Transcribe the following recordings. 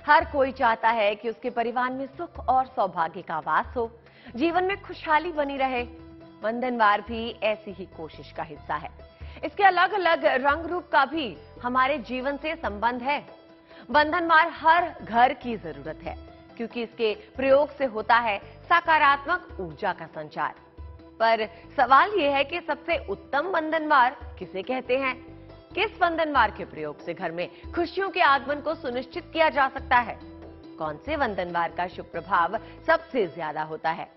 हर कोई चाहता है कि उसके परिवार में सुख और सौभाग्य का वास हो, जीवन में खुशहाली बनी रहे। बंधनवार भी ऐसी ही कोशिश का हिस्सा है। इसके अलग अलग रंग रूप का भी हमारे जीवन से संबंध है। बंधनवार हर घर की जरूरत है, क्योंकि इसके प्रयोग से होता है सकारात्मक ऊर्जा का संचार। पर सवाल यह है कि सबसे उत्तम बंधनवार किसे कहते हैं? किस बंधनवार के प्रयोग से घर में खुशियों के आगमन को सुनिश्चित किया जा सकता है? कौन से बंधनवार का शुभ प्रभाव सबसे ज्यादा होता है?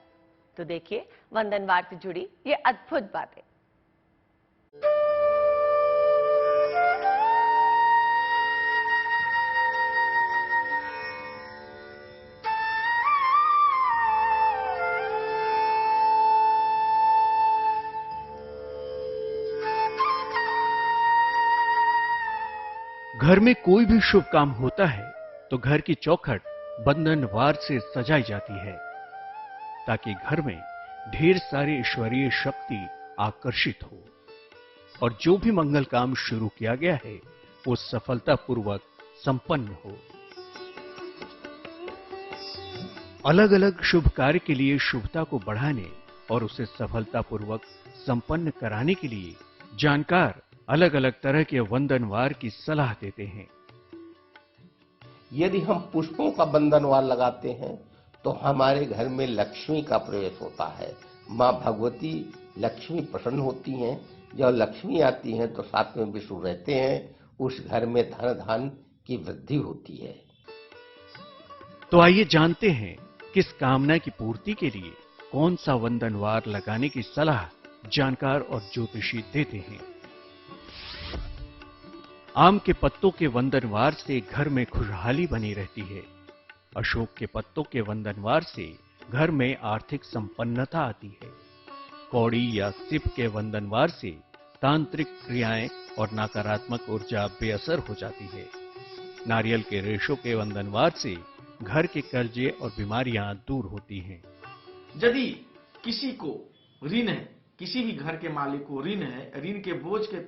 तो देखिए बंधनवार से जुड़ी ये अद्भुत बातें। घर में कोई भी शुभ काम होता है तो घर की चौखट बंधनवार से सजाई जाती है, ताकि घर में ढेर सारी ईश्वरीय शक्ति आकर्षित हो और जो भी मंगल काम शुरू किया गया है वो सफलतापूर्वक संपन्न हो। अलग अलग शुभ कार्य के लिए शुभता को बढ़ाने और उसे सफलतापूर्वक संपन्न कराने के लिए जानकार अलग अलग तरह के बंधनवार की सलाह देते हैं। यदि हम पुष्पों का बंधनवार लगाते हैं तो हमारे घर में लक्ष्मी का प्रवेश होता है। माँ भगवती लक्ष्मी प्रसन्न होती हैं। जब लक्ष्मी आती हैं तो साथ में विष्णु रहते हैं। उस घर में धन धान की वृद्धि होती है। तो आइए जानते हैं किस कामना की पूर्ति के लिए कौन सा बंधनवार लगाने की सलाह जानकार और ज्योतिषी देते हैं। आम के पत्तों के बंधनवार से घर में खुशहाली बनी रहती है। अशोक के पत्तों के बंधनवार से घर में आर्थिक संपन्नता आती है। कौड़ी या सिप के बंधनवार से तांत्रिक क्रियाएं और नकारात्मक ऊर्जा बेअसर हो जाती है। नारियल के रेशों के बंधनवार से घर के कर्जे और बीमारियां दूर होती हैं। यदि किसी को ऋण है, किसी भी घर के मालिक को ऋण है, ऋण के बोझ के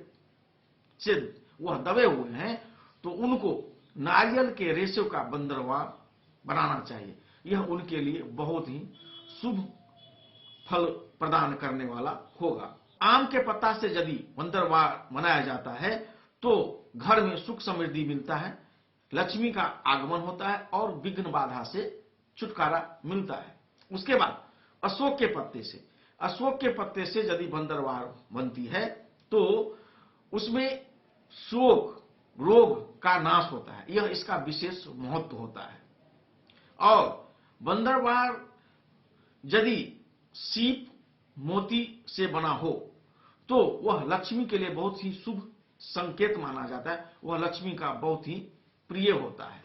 से वह दबे हुए हैं, तो उनको नारियल के रेशों का बंधनवार बनाना चाहिए। यह उनके लिए बहुत ही शुभ फल प्रदान करने वाला होगा। आम के पत्ता से यदि बंधनवार बनाया जाता है तो घर में सुख समृद्धि मिलता है, लक्ष्मी का आगमन होता है और विघ्न बाधा से छुटकारा मिलता है। उसके बाद अशोक के पत्ते से यदि बंधनवार बनती है तो उसमें शोक रोग का नाश होता है। यह इसका विशेष महत्व होता है। और बंधनवार यदि सीप मोती से बना हो तो वह लक्ष्मी के लिए बहुत ही शुभ संकेत माना जाता है। वह लक्ष्मी का बहुत ही प्रिय होता है।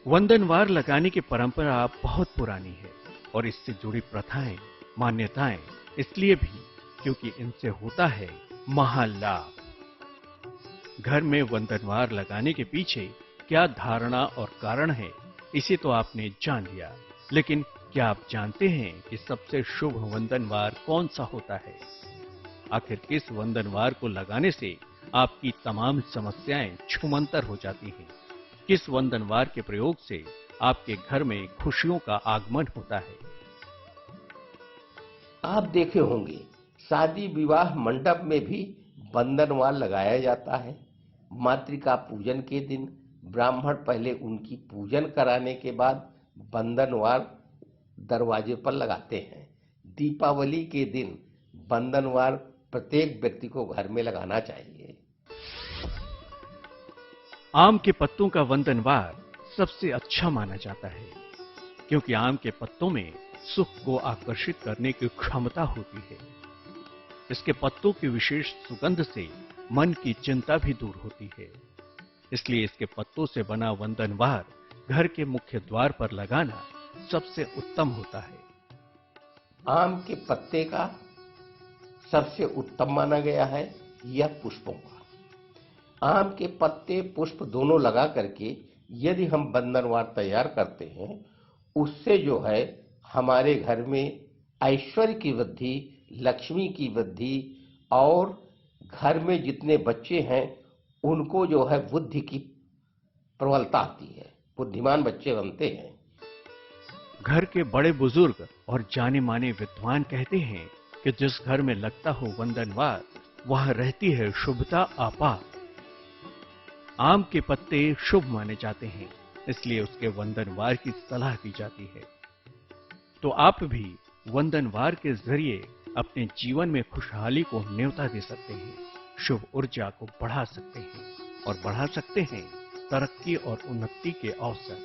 बंधनवार लगाने की परंपरा बहुत पुरानी है और इससे जुड़ी प्रथाएं, मान्यताएं इसलिए भी क्योंकि इनसे होता है महालाभ। घर में बंधनवार लगाने के पीछे क्या धारणा और कारण है, इसे तो आपने जान लिया, लेकिन क्या आप जानते हैं कि सबसे शुभ बंधनवार कौन सा होता है? आखिर किस बंधनवार को लगाने से आपकी तमाम समस्याएं छूमंतर हो जाती हैं? किस बंधनवार के प्रयोग से आपके घर में खुशियों का आगमन होता है? आप देखे होंगे शादी विवाह मंडप में भी बंधनवार लगाया जाता है। मातृका पूजन के दिन ब्राह्मण पहले उनकी पूजन कराने के बाद बंधनवार दरवाजे पर लगाते हैं। दीपावली के दिन बंधनवार प्रत्येक व्यक्ति को घर में लगाना चाहिए। आम के पत्तों का बंधनवार सबसे अच्छा माना जाता है, क्योंकि आम के पत्तों में सुख को आकर्षित करने की क्षमता होती है। इसके पत्तों की विशेष सुगंध से मन की चिंता भी दूर होती है। इसलिए इसके पत्तों से बना बंधनवार घर के मुख्य द्वार पर लगाना सबसे उत्तम होता है। आम के पत्ते का सबसे उत्तम माना गया है या पुष्पों का। आम के पत्ते पुष्प दोनों लगा करके यदि हम बंधनवार तैयार करते हैं, उससे जो है हमारे घर में ऐश्वर्य की वृद्धि, लक्ष्मी की वृद्धि और घर में जितने बच्चे हैं उनको जो है बुद्धि की प्रबलता आती है। बुद्धिमान बच्चे बनते हैं। घर के बड़े बुजुर्ग और जाने माने विद्वान कहते हैं कि जिस घर में लगता हो वंदनवार, वहां रहती है शुभता आपार। आम के पत्ते शुभ माने जाते हैं, इसलिए उसके वंदनवार की सलाह दी जाती है। तो आप भी वंदनवार के जरिए अपने जीवन में खुशहाली को न्योता दे सकते हैं, शुभ ऊर्जा को बढ़ा सकते हैं और बढ़ा सकते हैं तरक्की और उन्नति के अवसर।